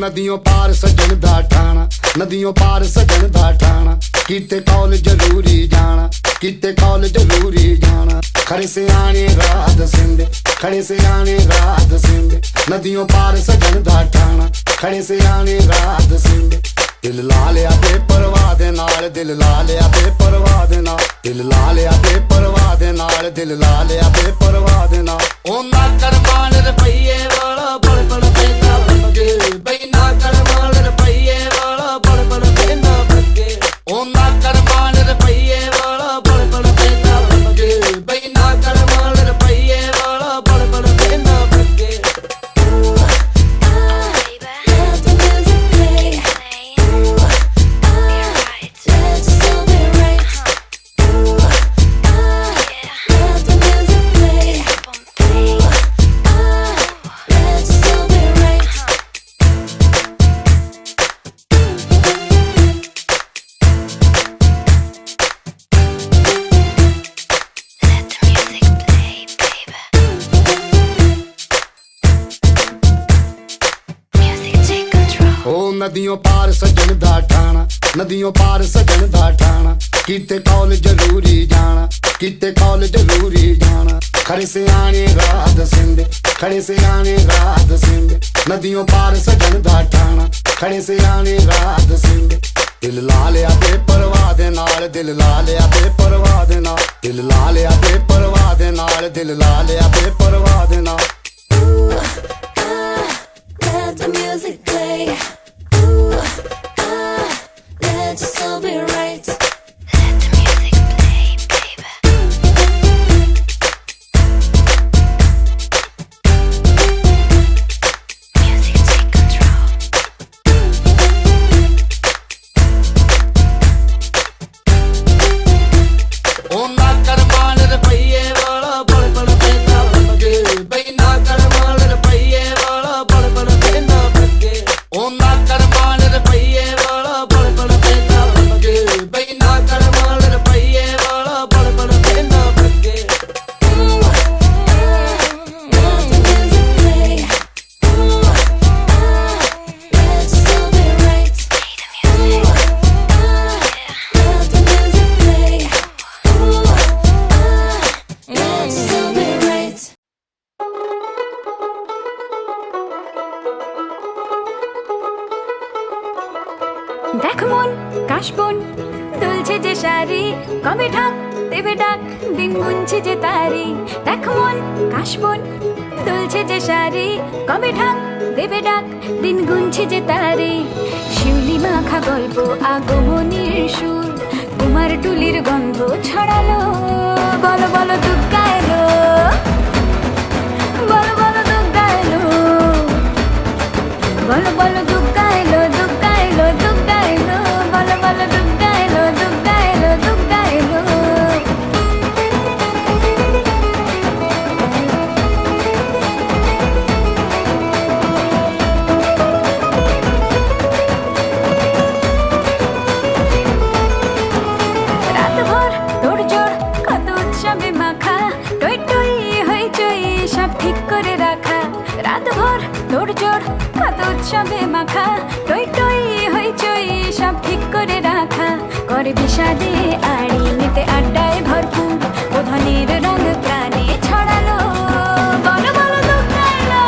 नदियों पार सजन दा ठाणा, नदियों पार सजन दा ठाणा, कीते कॉल जरूरी जाना, कीते कॉल जरूरी जाना। खड़े से आने रात सिंधे, खड़े से आने रात सिंधे, नदियों पार सजन दा ठाणा, खड़े से आने रात सिंधे। दिल ला लिया ते परवाह दे नाल, दिल ला लिया ते परवाह दे नाल, दिल ला लिया ते परवाह दे नाल, दिल ला लिया ते परवाह दे नाल। ओ ना कर मान रुपये वाला बड़ बड़ पैसा बगे, बई ना कर मान रुपये वाला बड़ बड़ पैसा बगे। ओ ना कर मान रुपये वाला बड़ बड़ पैसा बगे, बई ना कर मान रुपये वाला बड़ बड़ पैसा बगे। नदियों पार सजन दा ठाणा, नदियों पार सजन दा ठाणा, किते कॉलेज जरूरी जाना, किते कॉलेज जरूरी जाना। खड़े से आने रात सिंध, खड़े से आने रात सिंध, नदियों पार सजन दा ठाना, खड़े से आने रात सिंध। दिल ला लिया ते परवाह दे नाल, दिल ला लिया ते परवाह दे नाल, दिल ला लिया ते परवाह दे नाल, दिल ला लिया ते परवाह दे नाल। Let the music play. Ooh, let your soul be right. Let the music play, baby. Music take control. ओ ना कर मान रुपये वाला बड़ बड़ पैसा लगे, बई ना कर मान रुपये वाला बड़ बड़ पैसा लगे। ओ ना कर मान रुपये वाला बड़ बड़ पैसा लगे, बई ना कर मान रुपये वाला बड़ बड़ पैसा लगे। Ooh, let the music play. Ooh, let your soul be right. Ooh, let the music play. Ooh, let your soul be right. দেখ মন কাশবন দুলছে যে শাড়ি, কবে ঢাক দেবে ডাক দিন গুনছে যে তারি। দেখ মন কাশবন দুলছে যে শাড়ি, কবে ঢাক দেবে ডাক দিন গুনছে যে তারি। শিউলি মাখা গল্প আগমনীর সুর, কুমার টুলির গন্ধ ছড়ালো। বলো বলো দুগ্গা এলো, বলো বলো দুগ্গা এলো, বলো বলো দুগ্গা এলো, দুগ্গা এলো, দুগ্গা এলো, বলো বলো দুগ্গা এলো, দুগ্গা এলো, দুগ্গা এলো। রাতভর তোড়জোড় কত উৎসবে মাখা, টই টই হইচই সব ঠিক করে রাখা। রাতভর তোড়জোড় কত উৎসবে মাখা, টই টই হইচই সব ঠিক করে রাখা। করে বিষাদে আড়ি নিতে আড্ডায় ভরপুর, প্রধানের রঙ প্রাণে ছড়ালো। বলো বলো দুগ্গা এলো,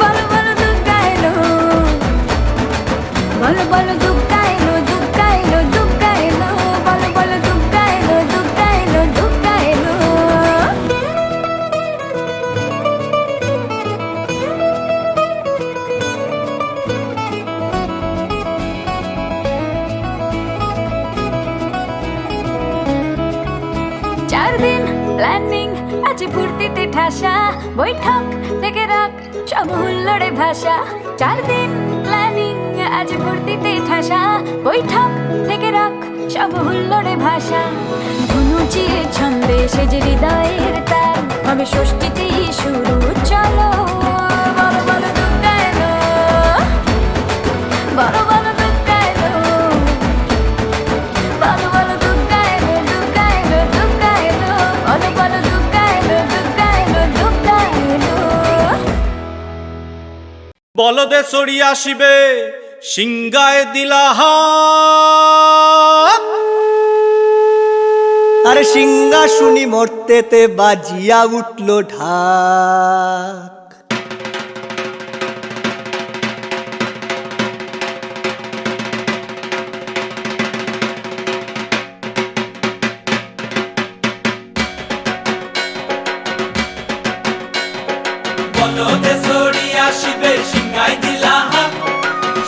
বলো বলো দুগ্গা এলো, বলো বলো দুগ্গা এলো, দুগ্গা এলো, দুগ্গা এলো, বলো বলো দুগ্গা এলো, দুগ্গা এলো, দুগ্গা এলো। চার দিন প্ল্যানিং আছে ফুর্তিতে ঠাসা, বৈঠক থেকে রাখ সব হুল্লোড়ে ভাষা। চার দিন প্ল্যানিং আছে ফুর্তিতে ঠাসা, বৈঠক থেকে রাখ সব হুল্লোড়ে ভাষা। ধনুচির ছন্দে সেজে হৃদয়ের তার, হবে ষষ্ঠীতেই শুরু চলো। বলো বলো দুগ্গা এলো, বলো বলো দুগ্গা এলো, বলো বলো দুগ্গা এলো, দুগ্গা এলো, দুগ্গা এলো, বলো বলো দুগ্গা এলো, দুগ্গা এলো, দুগ্গা এলো। বলদে চড়ি আসিবে সিংগায় দিলাহা, আরে সিংহাসুনি মর্তেতে বাজিয়া উঠল ঢাক। বলদে চড়ি আসিবে সিংগায় দিলাহা,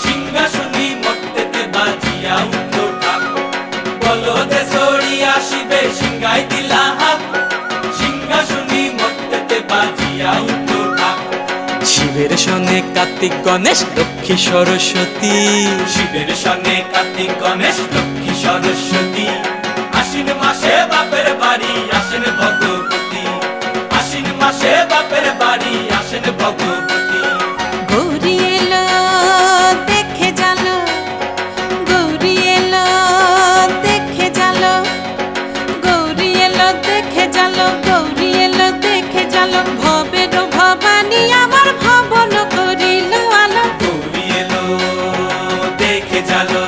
সিংহাসুনি মর্তেতে বাজিয়া উঠল ঢাক। বলদে চড়ি আসিবে সিংগায় দিলাহা, সিংহাসুনি মর্তেতে বাজিয়া উঠল ঢাক। শিবের সনে কার্তিক গণেশ লক্ষ্মী সরস্বতী, শিবের সনে কার্তিক গণেশ লক্ষ্মী সরস্বতী। আশ্বিন মাসে বাপের বাড়ি আসেন ভগবতী, আশ্বিন মাসে বাপের বাড়ি আসেন ভগবতী। গৌরী এলো দেখে জালো, গৌরী এলো দেখে জালো, গৌরী এলো দেখে জালো, গৌরী এলো দেখে জালো। ভবের ভবানী আমার ভবন করিল আলো। গৌরী এলো দেখে জালো,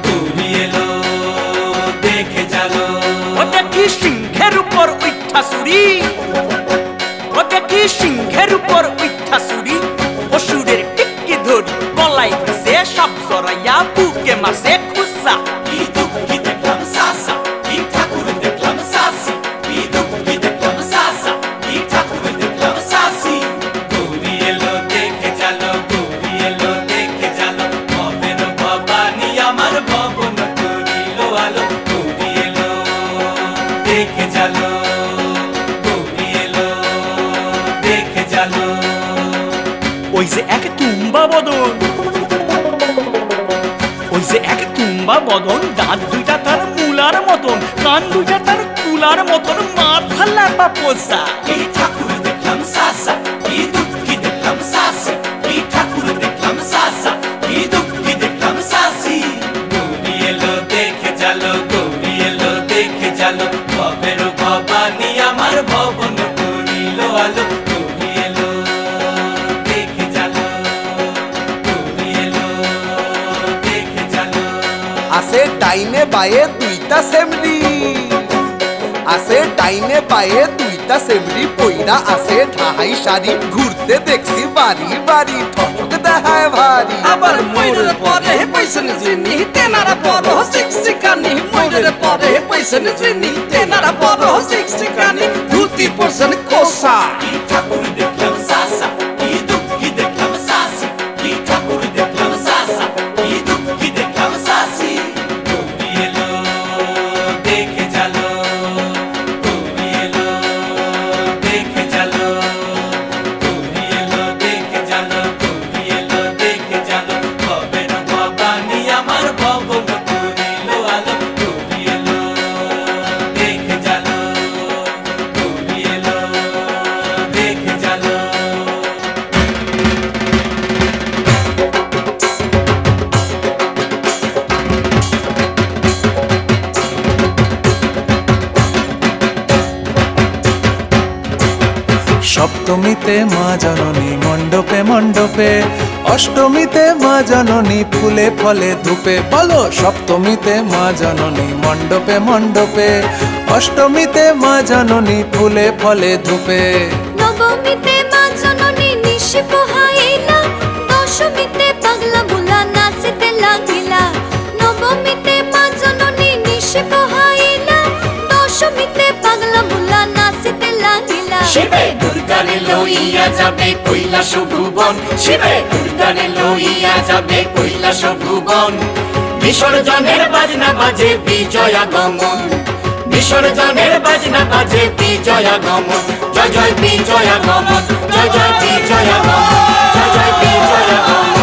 গৌরী এলো উঠা চুরি ও দেখি সিংহের উপর উঠা চুরি অসুরের টিক্কি ধরি গলায় গেছে সব জড়াইয়া বুকে মাসে খুসা কি দুঃখ কি দেখলাম সাসা কি ঠাকুর দেখলাম সাসি কি দুঃখ কি দেখলাম সাসা কি ঠাকুর দেখলাম সাসি গৌরী এলো দেখে জালো গৌরী এলো দেখে জালো ভবের ভবানী আমার ভবন করিল আলো গৌরী এলো দেখে জালো গৌরী এলো দেখে জালো ওই যে এক তুম্বা বদন ওই যে এক তুম্বা বদন দাঁত দুইটা তার মূলার মতন কান দুইটা তার কুলার মতন মাথা লাপা পোষা কি ঠাকুর দেখলাম সাসা কি দুঃখ কি দেখলাম সাসি কি ঠাকুর দেখলাম সাসা কি দুঃখ কি দেখলাম সাসি গৌরী এলো দেখে জালো গৌরী এলো দেখে জালো ভবের ভবানী আমার ভবন করিল আলো গৌরী এলো দেখে জালো গৌরী এলো দেখে জালো আছে ডাইনে বায়ে দুইটা সেমরি আছে ডাইনে বায়ে দুইটা সেমরি পইরা আছে ঢাহাই শাড়ি ঘুরতে দেখছি বাড়ি বাড়ি ঠক দেখায় ভারী আবার ময়ূরের পরে পয়সন জিনি তেনারা বড় শিক্ষিকানি ময়ূরের পরে পয়সন জিনি তেনারা বড় শিক্ষিকানি ধুতি পরছেন কোসা কি ঠাকুর দেখলাম সাসা কি দুঃখ কি দেখলাম সাসি কি ঠাকুর দেখলাম সাসা কি দুঃখ কি দেখলাম সাসি গৌরী এলো দেখে জালো গৌরী এলো দেখে জালো গৌরী এলো দেখে জালো গৌরী এলো দেখে জালো ভবের ভবানী আমার ভবন করিল আলো গৌরী এলো দেখে জালো গৌরী এলো দেখে জালো সপ্তমীতে মা জননী মণ্ডপে মণ্ডপে অষ্টমীতে মা জননী ফুলে ফলে ধূপে বলো সপ্তমীতে মা জননী মণ্ডপে মণ্ডপে অষ্টমীতে মা জননী ফুলে ফলে ধূপে নবমীতে মা জননী নিশি পোহাইলা দশমীতে পাগলা বুলা নাচতে লাগিলা নবমীতে মা জননী নিশি পোহাইলা দশমীতে পাগলা বুলা নাচতে লাগিলা শিবে দুর্গারে লইয়া যাবে কৈলাস ভুবন শিবে দুর্গারে লইয়া যাবে কৈলাস ভুবন বিসর্জনের বাজনা বাজে বিজয়া গমন বিসর্জনের বাজনা বাজে বিজয়া গমন জয় জয় বিজয়া গমন জয় জয় বিজয়া গমন জয় জয় বিজয়া গমন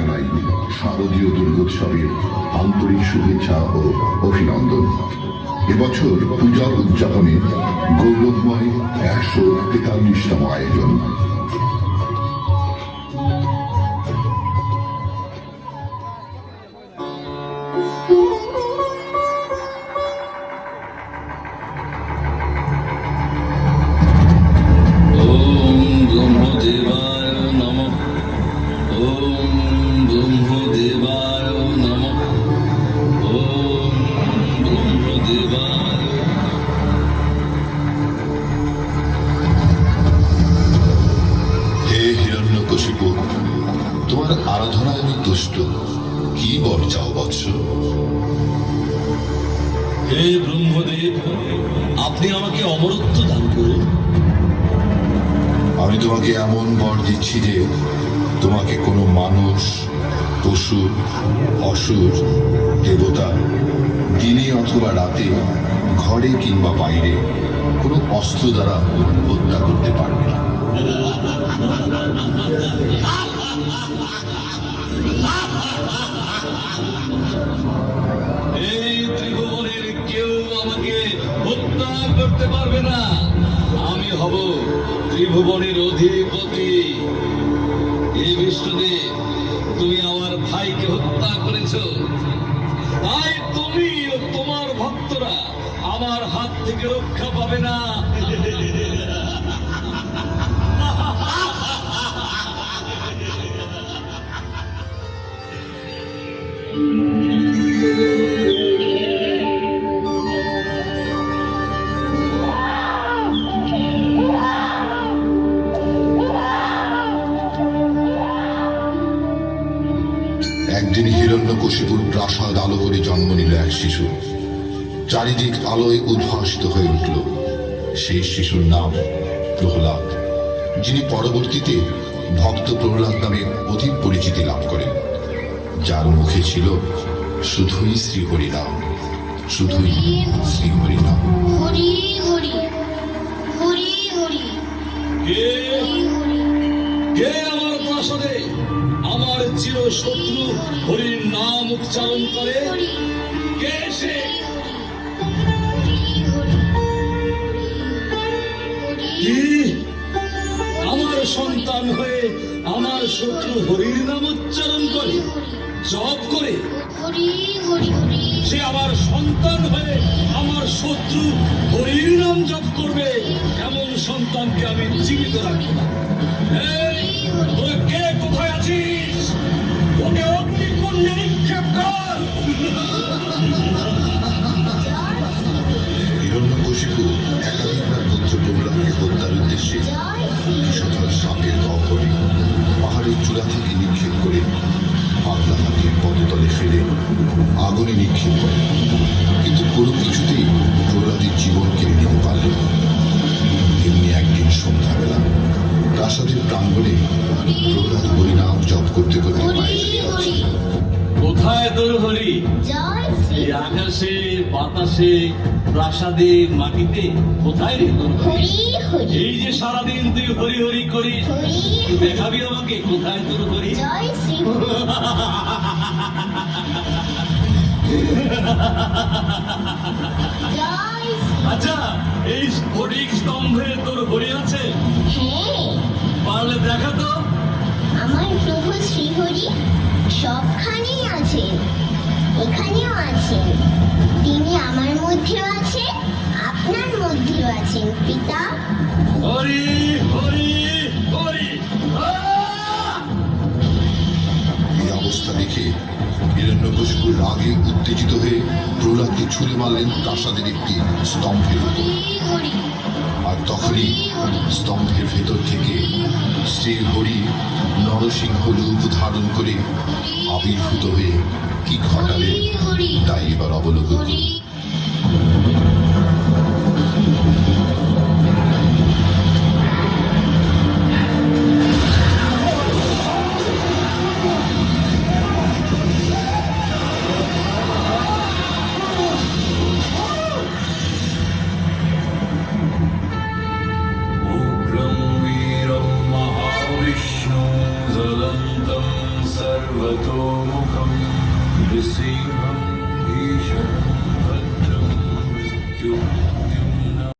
জানাই শারদীয় দুর্গোৎসবের আন্তরিক শুভেচ্ছা ও অভিনন্দন। এবছর পূজা উদযাপনে গৌরবময় 143তম আয়োজন। তোমার আরাধনায় আমি তুষ্ট, কি বর চাও বৎস? হে ব্রহ্মদেব, আপনি আমাকে অমরত্ব দান করুন। আমি তোমাকে এমন বর দিচ্ছি যে তোমাকে কোনো মানুষ, পশু, অসুর, দেবতা দিনে অথবা রাতে, ঘরে কিংবা বাইরে কোনো অস্ত্র দ্বারা হত্যা করতে পারবে না। এই ত্রিভুবনের কেউ আমাকে হত্যা করতে পারবে না। আমি হব ত্রিভুবনের অধিপতি। এই বিষ্ণুদেব, তুমি আমার ভাইকে হত্যা করেছ, তাই তুমি ও তোমার ভক্তরা আমার হাত থেকে রক্ষা পাবে না। একদিন হিরণ্যকশিপুর প্রাসাদ আলো করে জন্ম নিল এক শিশু। চারিদিক আলোয় উদ্ভাসিত হয়ে উঠল। সেই শিশুর নাম প্রহ্লাদ, যিনি পরবর্তীতে ভক্ত প্রহ্লাদ নামে অধিক পরিচিতি লাভ করেন। যার মুখে ছিল শুধুই শ্রীহরি নাম, শুধুই শ্রীহরি নাম। হরি হরি হরি হরি কে আমার প্রাসাদে আমার চির শত্রু হরির নাম উচ্চারণ করে? কে সে? কি আমার সন্তান হয়ে আমার শত্রু হরির নাম উচ্চারণ করে, জপ করে? সে আমার সন্তান হয়ে আমার শত্রু হরির নাম জপ করবে, এমন সন্তানকে আমি জীবিত রাখি না। তোরা কে কোথায় আছিস? ওকে অগ্নিকুণ্ডে নিক্ষেপ কর। হিরণ্যকশিপু একাধিকবার পুত্র প্রহ্লাদকে হত্যার উদ্দেশ্যে বিষধর সাপের গহ্বরে পাহাড়ের চূড়া থেকে নিক্ষেপ করে পাগলা হাতির পদতলে ফেলে আগুনে নিক্ষেপ করে, কিন্তু কোনো কিছুতেই প্রহ্লাদের জীবন কেড়ে নিতে পারলেন। এমনি একদিন সন্ধ্যাবেলা প্রাসাদের প্রাঙ্গণে প্রহ্লাদ হরিনাম জপ করতে করতে পায়ে যাচ্ছে। কোথায় তোর হরি? এই আকাশে, বাতাসে, প্রাসাদে, মাটিতে কোথায় রে তোর হরি? এই যে সারাদিন তুই হরি হরি করিস, তুই দেখাবি আমাকে কোথায় তোর হরি? আচ্ছা, এই স্ফটিক স্তম্ভে তোর হরি আছে? পারলে দেখা তো। আমার প্রভু শ্রীহরি সবখানেই আছেন, এখানেও আছেন। তিনি আমার মধ্যেও আছেন, আপনার মধ্যেও আছেন পিতা। হরি হরি হরি। এই অবস্থা দেখে হিরণ্যকশিপু রাগে উত্তেজিত হয়ে প্রহ্লাদকে ছুঁড়ে মারলেন প্রাসাদের একটি স্তম্ভের উপর। আর তখনই স্তম্ভের ভেতর থেকে শ্রী হরি নরসিংহ রূপ ধারণ করে আবির্ভূত হয়ে কি ঘটালেন তাই এবার অবলোকন। सर्वतो ক্রতোমুখম নৃসিংহম ভীষণম ভদ্রম মৃত্যুমৃত্যুঞ্জয়।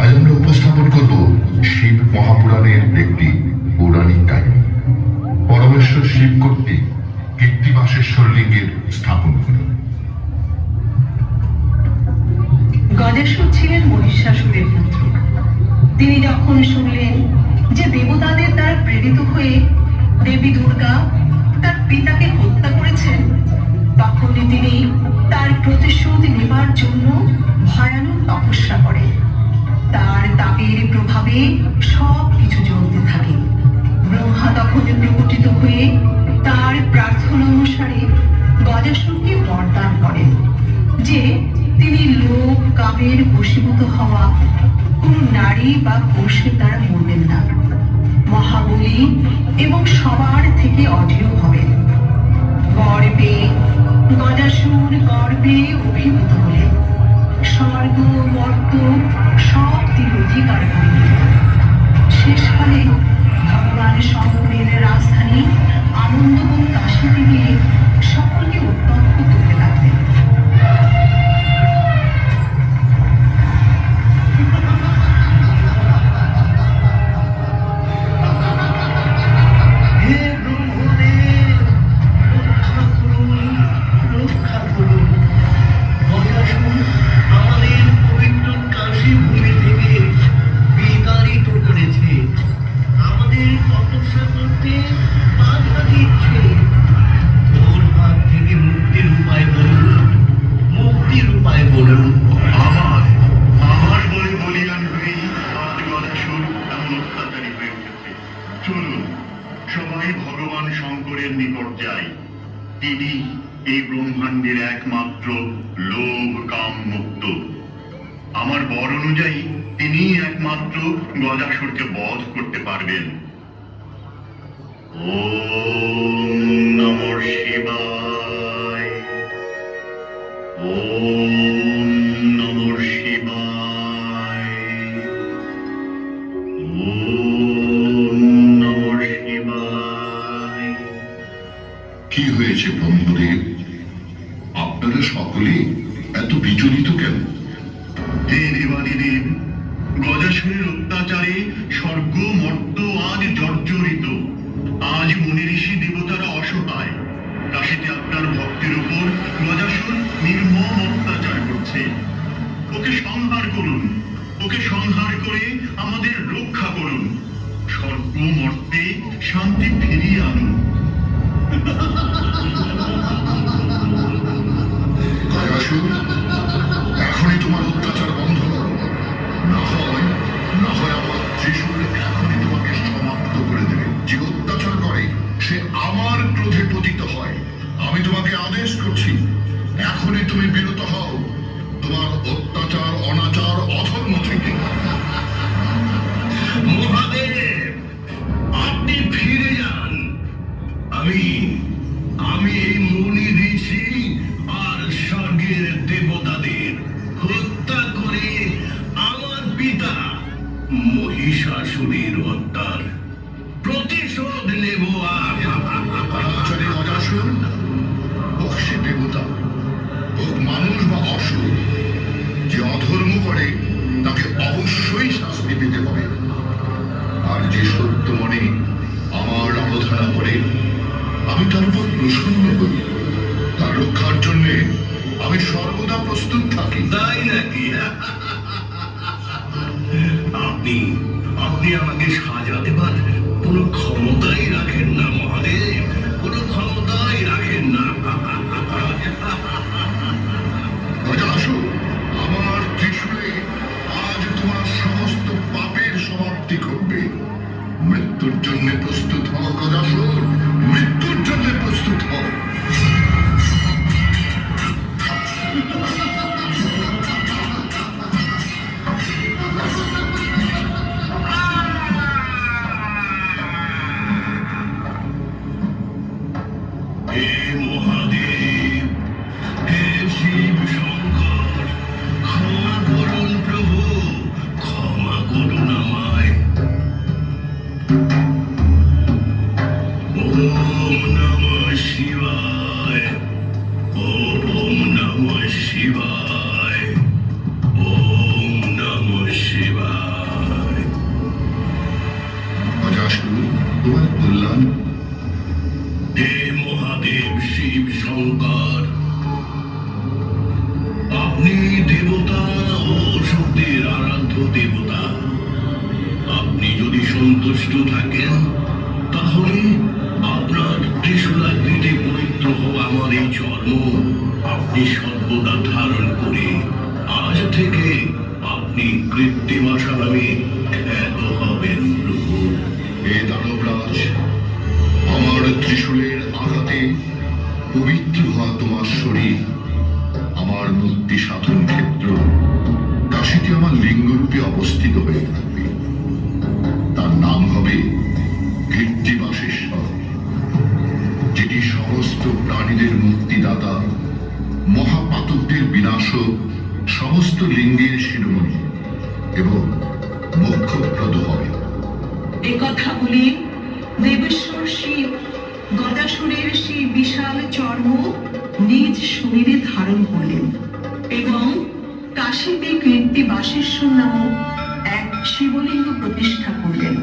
আজ আমরা উপস্থাপন করব শিব মহাপুরাণের একটি পৌরাণিক কাহিনী। পরমেশ্বর শিব কর্তৃক কীর্তিবাসেশ্বর লিঙ্গের স্থাপন করেন। গজেশ্বর ছিলেন মহিষাসুরের পুত্র। তিনি যখন শুনলেন যে দেবতাদের দ্বারা প্রেরিত হয়ে দেবী দুর্গা তার পিতাকে হত্যা করেছেন, তখনই তিনি তার প্রতিশোধ নেবার জন্য ভয়ানক তপস্যা করেন। তার তাপের প্রভাবে সবকিছু জ্বলতে থাকে। ব্রহ্মা তখন প্রকটিত হয়ে তার প্রার্থনা অনুসারে গজাসুরকে বরদান করেন যে তিনি লোভ কামের বশীভূত হওয়া কোন নারী বা পুরুষের দ্বারা মরবেন না, মহাবলী এবং সবার থেকে অধীর হবেন। গর্বে গজাসুর গর্বে অভিভূত হলেন, স্বর্গ মর্ত সব তিনি অধিকার করে নিলেন। শেষকালে ভগবান শঙ্করের রাজধানী আনন্দবন কাশীতে গিয়ে সকলকে উত্তপ্ত করতে লাগলেন। হে ব্রহ্মদেব, রক্ষা করুন, রক্ষা করুন। গজাসুর আমাদের পবিত্র কাশী ভূমি থেকে বিতাড়িত করেছে, আমাদের তপস্যা করতে বাধা দিচ্ছে। ওর হাত থেকে মুক্তির উপায় বলুন, মুক্তির উপায় বলুন। আমার বলে বলিয়ান হয়েই আজ গজাসুর এমন অত্যাচারী হয়ে উঠেছে। চলুন সবাই ভগবান শঙ্করের নিকট যাই। তিনি এই ব্রহ্মাণ্ডের একমাত্র লোভ কাম মুক্ত। আমার বর অনুযায়ী তিনি একমাত্র গজাসুরকে বধ করতে পারবেন। ওম নমঃ শিবায়, ওম নমঃ শিবায়, ওম নমঃ শিবায়। কি হয়েছে ব্রহ্মদেব? আপনারা সকলে এত বিচলিত কেন? হে দেবাদিদেব, গজাসুরের অত্যাচারে স্বর্গ মর্ত আজ জর্জরিত। আজ মুনি ঋষি দেবতারা অসহায়। কাশীতে আপনার ভক্তের উপর গজাসুর নির্মম অত্যাচার করছে। ওকে সংহার করুন, ওকে সংহার করে আমাদের রক্ষা করুন। স্বর্গ মর্তে শান্তি ফিরিয়ে আনুন। গজাসুর, এখনই তোমার অত্যাচার বন্ধ করো, না হয় আমার ত্রিশূল এখনই তোমাকে সমাপ্ত করে দেবে। যে অত্যাচার করে সে আমার ক্রোধে পতিত হয়। আমি তোমাকে আদেশ করছি, এখনই তুমি বিরত হও তোমার অত্যাচার, অনাচার, অধর্ম থেকে। মহাদেব, আপনি ফিরে যান। আমি এই মুনি ঋষি আর স্বর্গের দেবতাদের হত্যা করে আমার পিতা মহিষাসুরের হত্যার প্রতিশোধ নেব। আচারে গজাসুর, হোক সে দেবতা, হোক মানুষ বা অসুর, যে অধর্ম করে তাকে অবশ্যই শাস্তি পেতে হবে। আর যে সত্য মনে আমার আরাধনা করে আমি তার উপর প্রসন্ন হই, তার রক্ষার জন্য আমি সর্বদা প্রস্তুত থাকি। তাই নাকি? আপনি আমাকে সাজা দেবার কোনো ক্ষমতাই রাখেন না মহাদেব, কোনো ক্ষমতাই রাখেন না। গজাসুর, আমার ত্রিশূলে আজ তোমার সমস্ত পাপের সমাপ্তি ঘটবে। মৃত্যুর জন্য প্রস্তুত হও গজাসুর, মৃত্যুর জন্য প্রস্তুত হও। আপনি দেবতা ও শক্তির আরাধ্য দেবতা। আপনি যদি সন্তুষ্ট থাকেন তাহলে আপনার ত্রিশূলাকৃতি পবিত্র হওয়া আমার এই চর্ম আপনি সর্বদা ধারণ করে আজ থেকে আপনি কৃত্তিমাশা নামে খ্যাত হবেন প্রভু। হে দানবরাজ, আমার ত্রিশূলের আঘাতে পবিত্র হওয়া তোমার শরীর আমার মুক্তি সাধন ক্ষেত্র কাশীতে আমার লিঙ্গরূপে অবস্থিত হয়ে থাকবে। তার নাম হবে কীর্তিবাসেশ্বর, যেটি সমস্ত প্রাণীদের মুক্তিদাতা, মহাপাতকদের বিনাশক, সমস্ত লিঙ্গের শিরোমণি এবং মোক্ষপ্রদ হবে। একথা বলে দেবেশ্বর শিব গদাসুরের সেই বিশাল চর্ম নিজ শরীরে ধারণ করলেন এবং কাশীতে কীর্তিবাসেশ্বর নামক এক শিবলিঙ্গ প্রতিষ্ঠা করলেন।